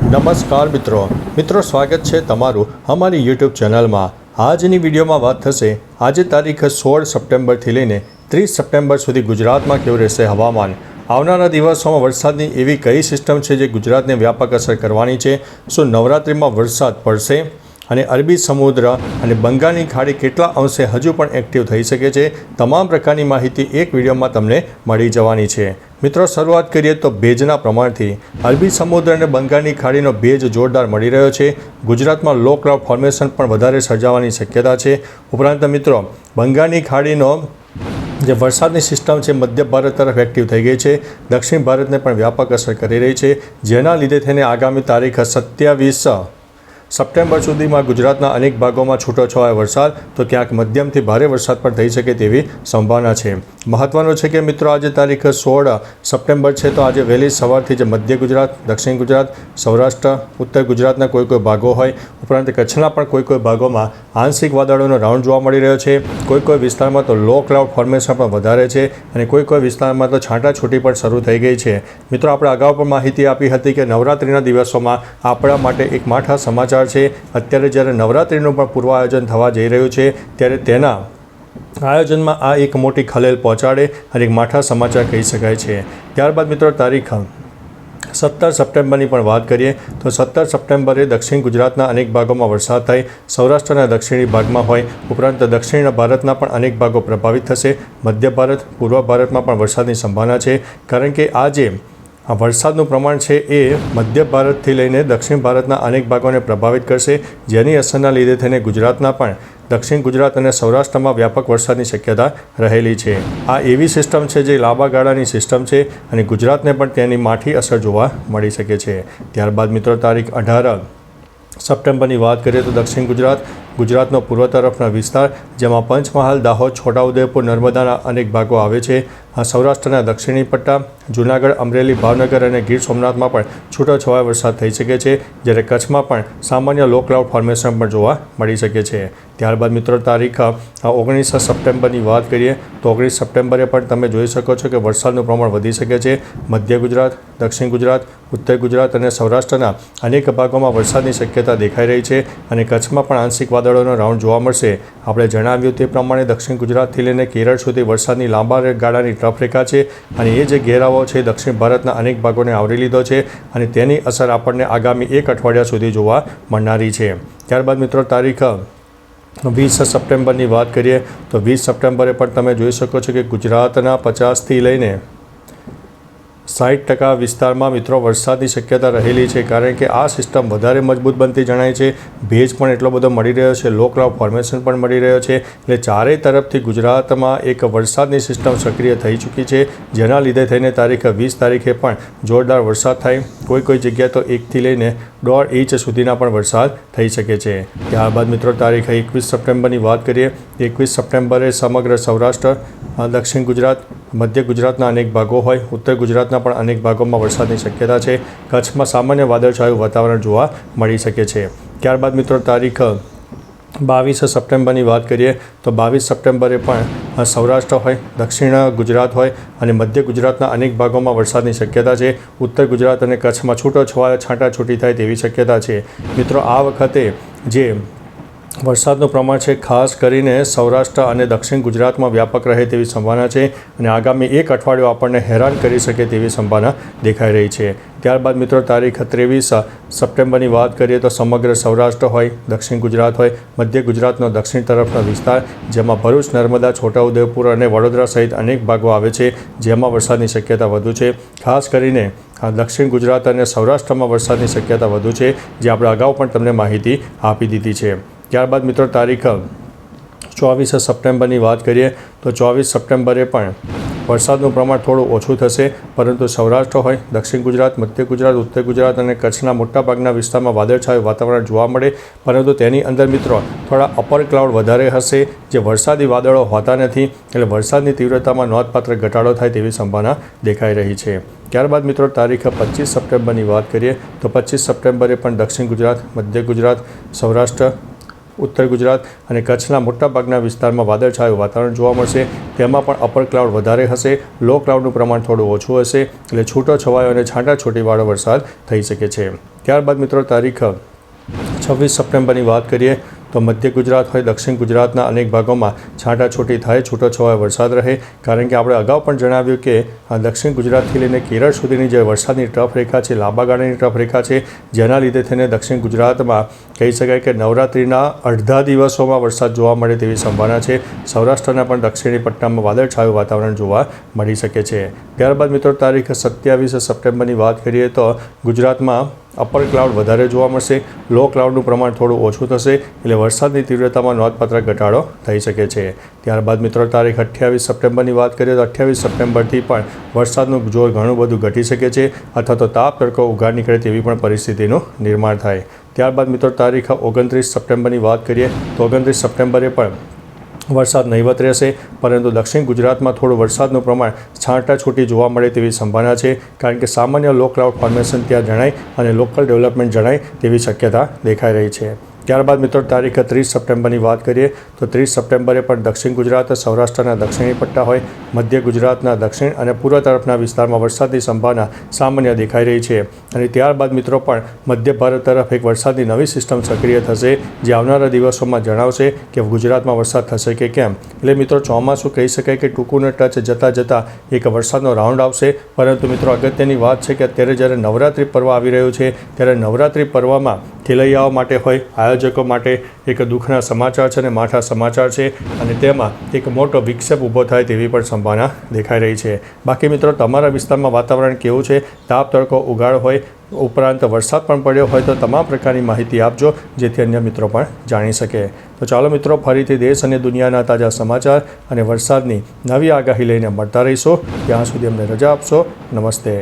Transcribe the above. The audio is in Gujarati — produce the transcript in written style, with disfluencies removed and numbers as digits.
નમસ્કાર મિત્રો સ્વાગત છે તમારું અમારી યુટ્યુબ ચેનલમાં। આજની વિડીયોમાં વાત થશે આજે તારીખ 16 સપ્ટેમ્બરથી લઈને 30 સપ્ટેમ્બર સુધી ગુજરાતમાં કેવું રહેશે હવામાન। આવનારા દિવસોમાં વરસાદની એવી કઈ સિસ્ટમ છે જે ગુજરાતને વ્યાપક અસર કરવાની છે? શું નવરાત્રિમાં વરસાદ પડશે? અને અરબી સમુદ્ર અને બંગાળની ખાડી કેટલા અંશે હજુ પણ એક્ટિવ થઈ શકે છે? તમામ પ્રકારની માહિતી એક વિડીયોમાં તમને મળી જવાની છે। મિત્રો શરૂઆત કરીએ તો ભેજના પ્રમાણથી। અરબી સમુદ્ર અને બંગાળની ખાડીનો ભેજ જોરદાર મળી રહ્યો છે। ગુજરાતમાં લો ક્લાઉડ ફોર્મેશન પણ વધારે સર્જાવાની શક્યતા છે। ઉપરાંત મિત્રો બંગાળની ખાડીનો જે વરસાદની સિસ્ટમ છે મધ્ય ભારત તરફ એક્ટિવ થઈ ગઈ છે, દક્ષિણ ભારતને પણ વ્યાપક અસર કરી રહી છે, જેના લીધે થઈને આગામી તારીખ 27 સપ્ટેમ્બર સુધીમાં ગુજરાતના અનેક ભાગોમાં છૂટોછવાયો વરસાદ તો ક્યાંક મધ્યમથી ભારે વરસાદ પણ થઈ શકે તેવી સંભાવના છે। મહત્વનું છે કે મિત્રો આજે તારીખ 16 સપ્ટેમ્બર છે તો આજે વહેલી સવારથી જે મધ્ય ગુજરાત, દક્ષિણ ગુજરાત, સૌરાષ્ટ્ર, ઉત્તર ગુજરાતના કોઈ ભાગો હોય, ઉપરાંત કચ્છના પણ કોઈ ભાગોમાં આંશિક વાદળોનો રાઉન્ડ જોવા મળી રહ્યો છે। કોઈ વિસ્તારમાં તો લો ક્લાઉડ ફોર્મેશન પણ વધારે છે અને કોઈ વિસ્તારમાં તો છાંટાછૂટી પણ શરૂ થઈ ગઈ છે। મિત્રો આપણે અગાઉ પણ માહિતી આપી હતી કે નવરાત્રિના દિવસોમાં આપણા માટે એક માઠા સમાચાર છે। અત્યારે જ્યારે નવરાત્રિનું પણ પૂર્વ આયોજન થવા જઈ રહ્યું છે ત્યારે તેના આયોજનમાં આ એક મોટી ખલેલ પહોંચાડે અને એક માઠા સમાચાર કહી શકાય છે। ત્યારબાદ મિત્રો તારીખ 17 સપ્ટેમ્બરની પણ વાત કરીએ તો 17 સપ્ટેમ્બરે દક્ષિણ ગુજરાતના અનેક ભાગોમાં વરસાદ થાય, સૌરાષ્ટ્રના દક્ષિણી ભાગમાં હોય, ઉપરાંત દક્ષિણ ભારતના પણ અનેક ભાગો પ્રભાવિત થશે। મધ્ય ભારત, પૂર્વ ભારતમાં પણ વરસાદની સંભાવના છે, કારણ કે આજે આ વરસાદનું પ્રમાણ છે એ મધ્ય ભારતથી લઈને દક્ષિણ ભારતના અનેક ભાગોને પ્રભાવિત કરશે, જેની અસરના લીધે થઈને ગુજરાતના પણ દક્ષિણ ગુજરાત અને સૌરાષ્ટ્રમાં વ્યાપક વરસાદની શક્યતા રહેલી છે। આ એવી સિસ્ટમ છે જે લાંબા ગાળાની સિસ્ટમ છે અને ગુજરાતને પણ તેની માઠી અસર જોવા મળી શકે છે। ત્યારબાદ મિત્રો તારીખ 18 સપ્ટેમ્બરની વાત કરીએ તો દક્ષિણ ગુજરાતનો પૂર્વ તરફના વિસ્તાર જેમાં પંચમહાલ, દાહોદ, છોટાઉદેપુર, નર્મદાના અનેક ભાગો આવે છે। આ સૌરાષ્ટ્રના દક્ષિણી પટ્ટા, જૂનાગઢ, અમરેલી, ભાવનગર અને ગીર સોમનાથમાં પણ છૂટોછવાયો વરસાદ થઈ શકે છે, જ્યારે કચ્છમાં પણ સામાન્ય લો ક્લાઉડ ફોર્મેશન પણ જોવા મળી શકે છે। ત્યારબાદ મિત્રો તારીખ 19 સપ્ટેમ્બરની વાત કરીએ તો 19 સપ્ટેમ્બરે પણ તમે જોઈ શકો છો કે વરસાદનું પ્રમાણ વધી શકે છે। મધ્ય ગુજરાત, દક્ષિણ ગુજરાત, ઉત્તર ગુજરાત અને સૌરાષ્ટ્રના અનેક ભાગોમાં વરસાદની શક્યતા દેખાઈ રહી છે અને કચ્છમાં પણ આંશિક વાદળોનો રાઉન્ડ જોવા મળશે। આપણે જણાવ્યું તે પ્રમાણે દક્ષિણ ગુજરાતથી લઈને કેરળ સુધી વરસાદની લાંબા ગાળાની ટ્રફ રેખા છે અને એ જે ઘેરાવો છે દક્ષિણ ભારતના અનેક ભાગોને આવરી લીધો છે અને તેની અસર આપણને આગામી એક અઠવાડિયા સુધી જોવા મળનારી છે। ત્યારબાદ મિત્રો તારીખ 20 સપ્ટેમ્બરની વાત કરીએ તો 20 સપ્ટેમ્બરે પણ તમે જોઈ શકો છો કે ગુજરાતના 50થી લઈને 60% વિસ્તારમાં મિત્રો વરસાદની શક્યતા રહેલી છે, કારણ કે આ સિસ્ટમ વધારે મજબૂત બનતી જણાય છે। ભેજ પણ એટલો બધો મળી રહ્યો છે, લો ક્લાઉડ ફોર્મેશન પણ મળી રહ્યો છે, એટલે ચારેય તરફથી ગુજરાતમાં એક વરસાદની સિસ્ટમ સક્રિય થઈ ચૂકી છે, જેના લીધે થઈને તારીખ 20 તારીખે પણ જોરદાર વરસાદ થાય। કોઈ જગ્યાએ તો 1થી લઈને 1.5 ઇંચ સુધીના પણ વરસાદ થઈ શકે છે। ત્યારબાદ મિત્રો તારીખ 21 સપ્ટેમ્બરની વાત કરીએ 21 સપ્ટેમ્બરે સમગ્ર સૌરાષ્ટ્ર, દક્ષિણ ગુજરાત, મધ્ય ગુજરાતના અનેક ભાગો હોય, ઉત્તર ગુજરાતના પણ અનેક ભાગોમાં વરસાદની શક્યતા છે। કચ્છમાં સામાન્ય વાદળછાયું વાતાવરણ જોવા મળી શકે છે। ત્યારબાદ મિત્રો તારીખ 22 સપ્ટેમ્બરની વાત કરીએ તો 22 સપ્ટેમ્બરે પણ સૌરાષ્ટ્ર હોય, દક્ષિણ ગુજરાત હોય અને મધ્ય ગુજરાતના અનેક ભાગોમાં વરસાદની શક્યતા છે। ઉત્તર ગુજરાત અને કચ્છમાં છૂટોછવાયા છાંટાછૂટી થાય તેવી શક્યતા છે। મિત્રો આ વખતે જે વરસાદનું પ્રમાણ છે ખાસ કરીને સૌરાષ્ટ્ર અને દક્ષિણ ગુજરાતમાં વ્યાપક રહે તેવી સંભાવના છે અને આગામી એક અઠવાડિયું આપણને હેરાન કરી શકે તેવી સંભાવના દેખાઈ રહી છે। ત્યારબાદ મિત્રો તારીખ 23 સપ્ટેમ્બરની વાત કરીએ તો સમગ્ર સૌરાષ્ટ્ર હોય, દક્ષિણ ગુજરાત હોય, મધ્ય ગુજરાતનો દક્ષિણ તરફનો વિસ્તાર જેમાં ભરૂચ, નર્મદા, છોટાઉદેપુર અને વડોદરા સહિત અનેક ભાગો આવે છે, જેમાં વરસાદની શક્યતા વધુ છે। ખાસ કરીને દક્ષિણ ગુજરાત અને સૌરાષ્ટ્રમાં વરસાદની શક્યતા વધુ છે, જે આપણે અગાઉ પણ તમને માહિતી આપી દીધી છે। ત્યારબાદ મિત્રો તારીખ 24 સપ્ટેમ્બરની વાત કરીએ તો 24 સપ્ટેમ્બરે પણ વરસાદનું પ્રમાણ થોડું ઓછું થશે, પરંતુ સૌરાષ્ટ્ર હોય, દક્ષિણ ગુજરાત, મધ્ય ગુજરાત, ઉત્તર ગુજરાત અને કચ્છના મોટાભાગના વિસ્તારમાં વાદળછાયું વાતાવરણ જોવા મળે, પરંતુ તેની અંદર મિત્રો થોડા અપર ક્લાઉડ વધારે હશે, જે વરસાદી વાદળો હોતા નથી, એટલે વરસાદની તીવ્રતામાં નોંધપાત્ર ઘટાડો થાય તેવી સંભાવના દેખાઈ રહી છે। ત્યારબાદ મિત્રો તારીખ 25 સપ્ટેમ્બરની વાત કરીએ તો 25 સપ્ટેમ્બરે પણ દક્ષિણ ગુજરાત, મધ્ય ગુજરાત, સૌરાષ્ટ્ર, ઉત્તર ગુજરાત અને કચ્છના મોટાભાગના વિસ્તારમાં વાદળછાયું વાતાવરણ જોવા મળશે। તેમાં પણ અપર ક્લાઉડ વધારે હશે, લો ક્લાઉડનું પ્રમાણ થોડું ઓછું હશે, એટલે છૂટો છવાયો અને છાંટાછૂટીવાળો વરસાદ થઈ શકે છે। ત્યારબાદ મિત્રો તારીખ 26 સપ્ટેમ્બરની વાત કરીએ તો મધ્ય ગુજરાત હોય દક્ષિણ ગુજરાતના અનેક ભાગોમાં છાંટાછૂટી થાય, છૂટોછવાયો વરસાદ રહે. કારણ કે આપણે અગાઉ પણ જણાવ્યું કે દક્ષિણ ગુજરાતથી લઈને કેરળ સુધીની જે વરસાદની ટ્રફ રેખા છે, લાંબા ગાળાની ટ્રફ રેખા છે, જેના લીધે થઈને દક્ષિણ ગુજરાતમાં કહી શકાય કે નવરાત્રિના અડધા દિવસોમાં વરસાદ જોવા મળે તેવી સંભાવના છે. સૌરાષ્ટ્રના પણ દક્ષિણી પટ્ટામાં વાદળછાયું વાતાવરણ જોવા મળી શકે છે. ત્યારબાદ મિત્રો તારીખ 27 સપ્ટેમ્બરની વાત કરીએ તો ગુજરાતમાં અપર ક્લાઉડ વધારે જોવા મળશે, લો ક્લાઉડનું પ્રમાણ થોડું ઓછું થશે, એટલે વરસાદની તીવ્રતામાં નોંધપાત્ર ઘટાડો થઈ શકે છે. ત્યારબાદ મિત્રો તારીખ 28 સપ્ટેમ્બરની વાત કરીએ તો 28 સપ્ટેમ્બરથી પણ વરસાદનું જોર ઘણું બધું ઘટી શકે છે અથવા તો તાપ તડકો ઉઘાડ નીકળે તેવી પણ પરિસ્થિતિનું નિર્માણ થાય. ત્યારબાદ મિત્રો તારીખ 29 સપ્ટેમ્બરની વાત કરીએ તો 29 સપ્ટેમ્બરે પણ વરસાદ નહીવત રહેશે, પરંતુ દક્ષિણ ગુજરાતમાં થોડું વરસાદનું પ્રમાણ છાંટાછૂટી જોવા મળે તેવી સંભાવના છે. કારણ કે સામાન્ય લો ક્લાઉડ ફોર્મેશન ત્યાં જણાય અને લોકલ ડેવલપમેન્ટ જણાય તેવી શક્યતા દેખાઈ રહી છે. ત્યારબાદ મિત્રો તારીખ 30 સપ્ટેમ્બરની વાત કરીએ તો 30 સપ્ટેમ્બરે પણ દક્ષિણ ગુજરાત, સૌરાષ્ટ્રના દક્ષિણી પટ્ટા હોય, મધ્ય ગુજરાતના દક્ષિણ અને પૂર્વ તરફના વિસ્તારમાં વરસાદની સંભાવના સામાન્ય દેખાઈ રહી છે. અને ત્યારબાદ મિત્રો પણ મધ્ય ભારત તરફ એક વરસાદની નવી સિસ્ટમ સક્રિય થશે, જે આવનારા દિવસોમાં જણાવશે કે ગુજરાતમાં વરસાદ થશે કે કેમ. એટલે મિત્રો ચોમાસું કહી શકાય કે ટૂંકુને ટચ જતાં એક વરસાદનો રાઉન્ડ આવશે. પરંતુ મિત્રો અગત્યની વાત છે કે અત્યારે જ્યારે નવરાત્રિ પર્વ આવી રહ્યું છે, ત્યારે નવરાત્રિ પર્વમાં ખેલૈયાઓ માટે હોય, આયોજકો માટે એક દુઃખના સમાચાર છે અને માઠા સમાચાર છે, અને તેમાં એક મોટો વિક્ષેપ ઊભો થાય તેવી પણ સંભાવના દેખાઈ રહી છે. બાકી મિત્રો તમારા વિસ્તારમાં વાતાવરણ કેવું છે? તાપ તડકો ઉઘાડ હોય, ઉપરાંત વરસાદ પણ પડ્યો હોય તો તમામ પ્રકારની માહિતી આપજો, જેથી અન્ય મિત્રો પણ જાણી શકે. તો ચાલો મિત્રો, ફરીથી દેશ અને દુનિયાના તાજા સમાચાર અને વરસાદની નવી આગાહી લઈને મળતા રહીશું. ત્યાં સુધી અમને રજા આપશો. નમસ્તે.